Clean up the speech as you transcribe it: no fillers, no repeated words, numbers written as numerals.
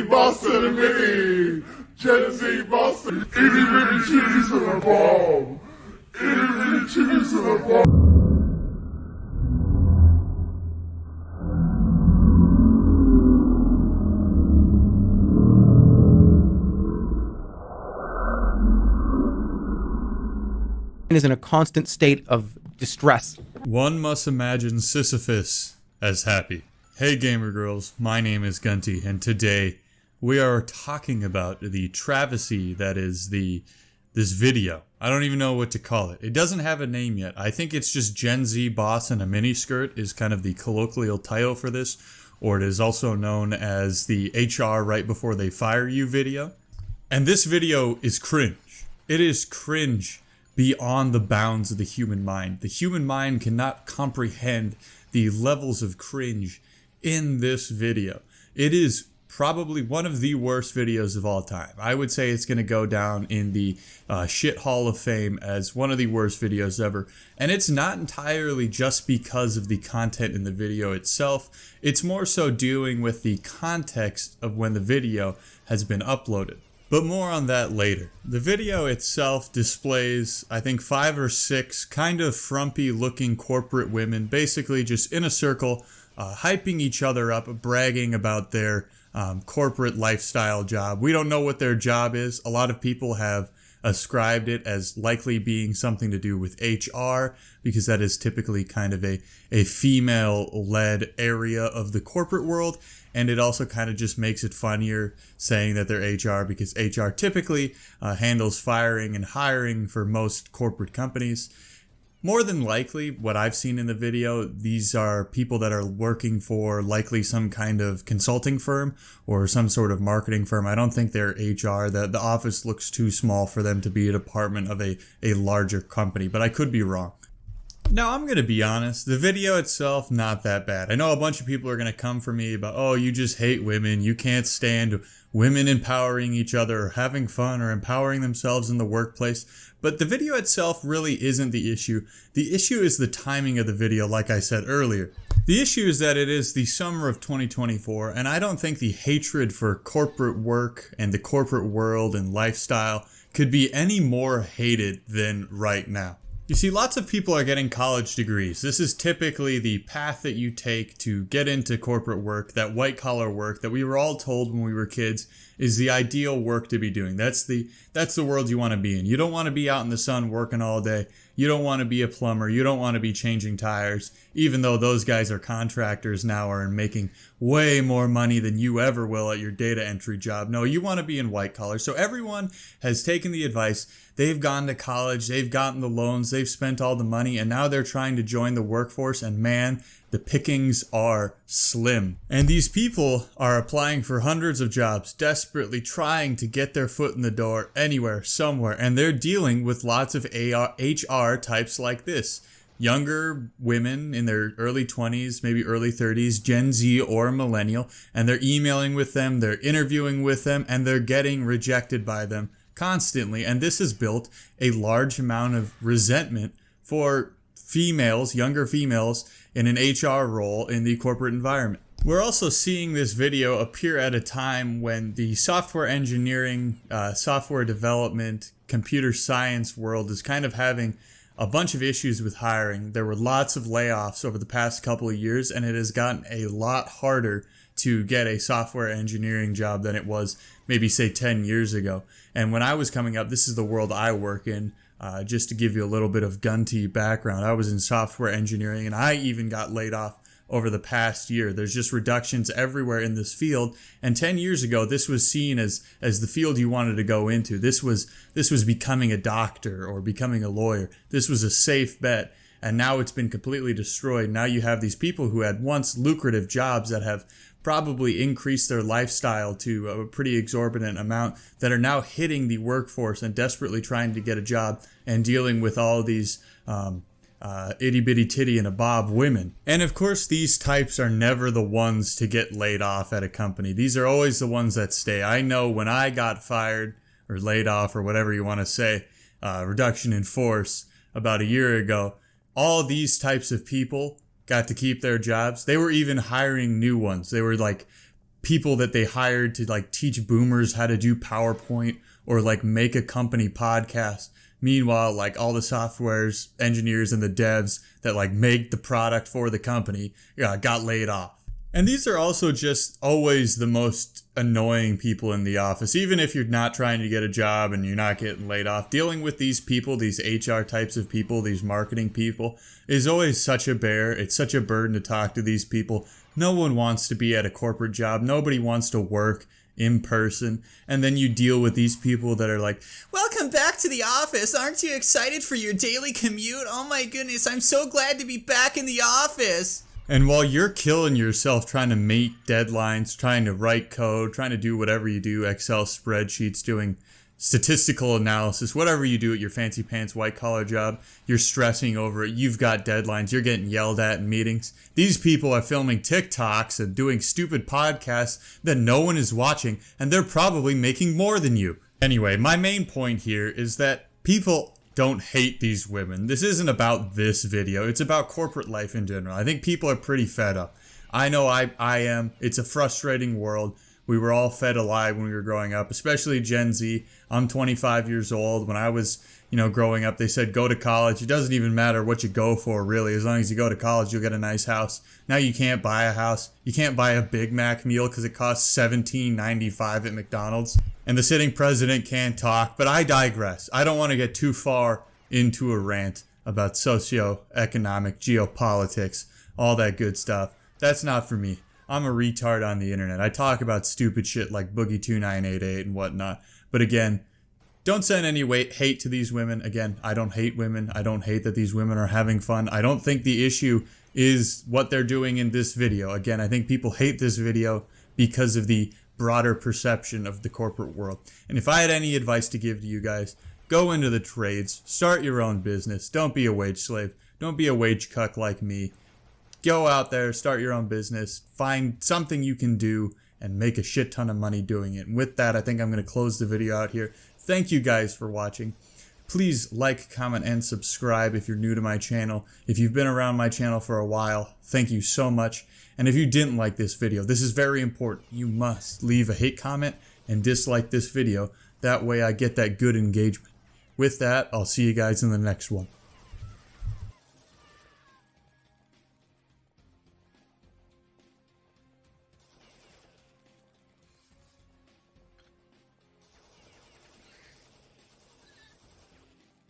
Boston and me, Gen Z Boston, itty bitty titties to the bomb, itty bitty titties to the bomb. Is in a constant state of distress. One must imagine Sisyphus as happy. Hey gamer girls, my name is Gunty, and today we are talking about the travesty that is this video. I don't even know what to call it. It doesn't have a name yet. I think it's just Gen Z boss in a miniskirt is kind of the colloquial title for this, or it is also known as the HR right before they fire you video. And this video is cringe. It is cringe beyond the bounds of the human mind. The human mind cannot comprehend the levels of cringe in this video. It is probably one of the worst videos of all time. I would say it's going to go down in the shit hall of fame as one of the worst videos ever. And it's not entirely just because of the content in the video itself. It's more so dealing with the context of when the video has been uploaded. But more on that later. The video itself displays, I think, 5 or 6 kind of frumpy looking corporate women, basically just in a circle, hyping each other up, bragging about their corporate lifestyle job. We don't know what their job is. A lot of people have ascribed it as likely being something to do with HR, because that is typically kind of a female-led area of the corporate world. And it also kind of just makes it funnier saying that they're HR, because HR typically handles firing and hiring for most corporate companies. More than likely, what I've seen in the video, these are people that are working for likely some kind of consulting firm or some sort of marketing firm. I don't think they're HR. The office looks too small for them to be a department of a larger company, but I could be wrong. Now, I'm going to be honest, the video itself, not that bad. I know a bunch of people are going to come for me about, oh, you just hate women, you can't stand women empowering each other or having fun or empowering themselves in the workplace. But the video itself really isn't the issue. The issue is the timing of the video, like I said earlier. The issue is that it is the summer of 2024, and I don't think the hatred for corporate work and the corporate world and lifestyle could be any more hated than right now. You see, lots of people are getting college degrees. This is typically the path that you take to get into corporate work, that white collar work that we were all told when we were kids is the ideal work to be doing. That's the world you want to be in. You don't want to be out in the sun working all day. You don't want to be a plumber. You don't want to be changing tires, even though those guys are contractors now and making way more money than you ever will at your data entry job. No, you want to be in white collar. So everyone has taken the advice. They've gone to college. They've gotten the loans. They've spent all the money, and now they're trying to join the workforce. And man, the pickings are slim. And these people are applying for hundreds of jobs, desperately trying to get their foot in the door anywhere, somewhere. And they're dealing with lots of HR types like this. Younger women in their early 20s, maybe early 30s, Gen Z or millennial. And they're emailing with them, they're interviewing with them, and they're getting rejected by them constantly. And this has built a large amount of resentment for females, younger females, in an HR role in the corporate environment. We're also seeing this video appear at a time when the software engineering, software development, computer science world is kind of having a bunch of issues with hiring. There were lots of layoffs over the past couple of years, and it has gotten a lot harder to get a software engineering job than it was maybe, say, 10 years ago. And when I was coming up, this is the world I work in. Just to give you a little bit of Gunty background, I was in software engineering, and I even got laid off over the past year. There's just reductions everywhere in this field. And 10 years ago, this was seen as the field you wanted to go into. This was becoming a doctor or becoming a lawyer. This was a safe bet. And now it's been completely destroyed. Now you have these people who had once lucrative jobs that have probably increased their lifestyle to a pretty exorbitant amount that are now hitting the workforce and desperately trying to get a job and dealing with all these itty bitty titty and a bob women. And of course, these types are never the ones to get laid off at a company. These are always the ones that stay. I know when I got fired or laid off or whatever you want to say, reduction in force about a year ago, all these types of people got to keep their jobs. They were even hiring new ones. They were like people that they hired to like teach boomers how to do PowerPoint or like make a company podcast. Meanwhile, like all the softwares, engineers, and the devs that like make the product for the company got laid off. And these are also just always the most annoying people in the office. Even if you're not trying to get a job and you're not getting laid off, dealing with these people, these HR types of people, these marketing people, is always such a bear. It's such a burden to talk to these people. No one wants to be at a corporate job. Nobody wants to work in person. And then you deal with these people that are like, welcome back to the office. Aren't you excited for your daily commute? Oh my goodness, I'm so glad to be back in the office. And while you're killing yourself trying to meet deadlines, trying to write code, trying to do whatever you do, Excel spreadsheets, doing statistical analysis, whatever you do at your fancy pants white collar job, you're stressing over it. You've got deadlines. You're getting yelled at in meetings. These people are filming TikToks and doing stupid podcasts that no one is watching, and they're probably making more than you. Anyway, my main point here is that people don't hate these women. This isn't about this video. It's about corporate life in general. I think people are pretty fed up. I know I am. It's a frustrating world. We were all fed a lie when we were growing up, especially Gen Z. I'm 25 years old. When I was, growing up, they said go to college. It doesn't even matter what you go for, really. As long as you go to college, you'll get a nice house. Now you can't buy a house. You can't buy a Big Mac meal because it costs $17.95 at McDonald's. And the sitting president can't talk. But I digress. I don't want to get too far into a rant about socioeconomic, geopolitics, all that good stuff. That's not for me. I'm a retard on the internet. I talk about stupid shit like Boogie2988 and whatnot. But again, don't send any hate to these women. Again, I don't hate women. I don't hate that these women are having fun. I don't think the issue is what they're doing in this video. Again, I think people hate this video because of the broader perception of the corporate world. And if I had any advice to give to you guys, go into the trades. Start your own business. Don't be a wage slave. Don't be a wage cuck like me. Go out there, start your own business, find something you can do, and make a shit ton of money doing it. And with that, I think I'm going to close the video out here. Thank you guys for watching. Please like, comment, and subscribe if you're new to my channel. If you've been around my channel for a while, thank you so much. And if you didn't like this video, this is very important. You must leave a hate comment and dislike this video. That way I get that good engagement. With that, I'll see you guys in the next one.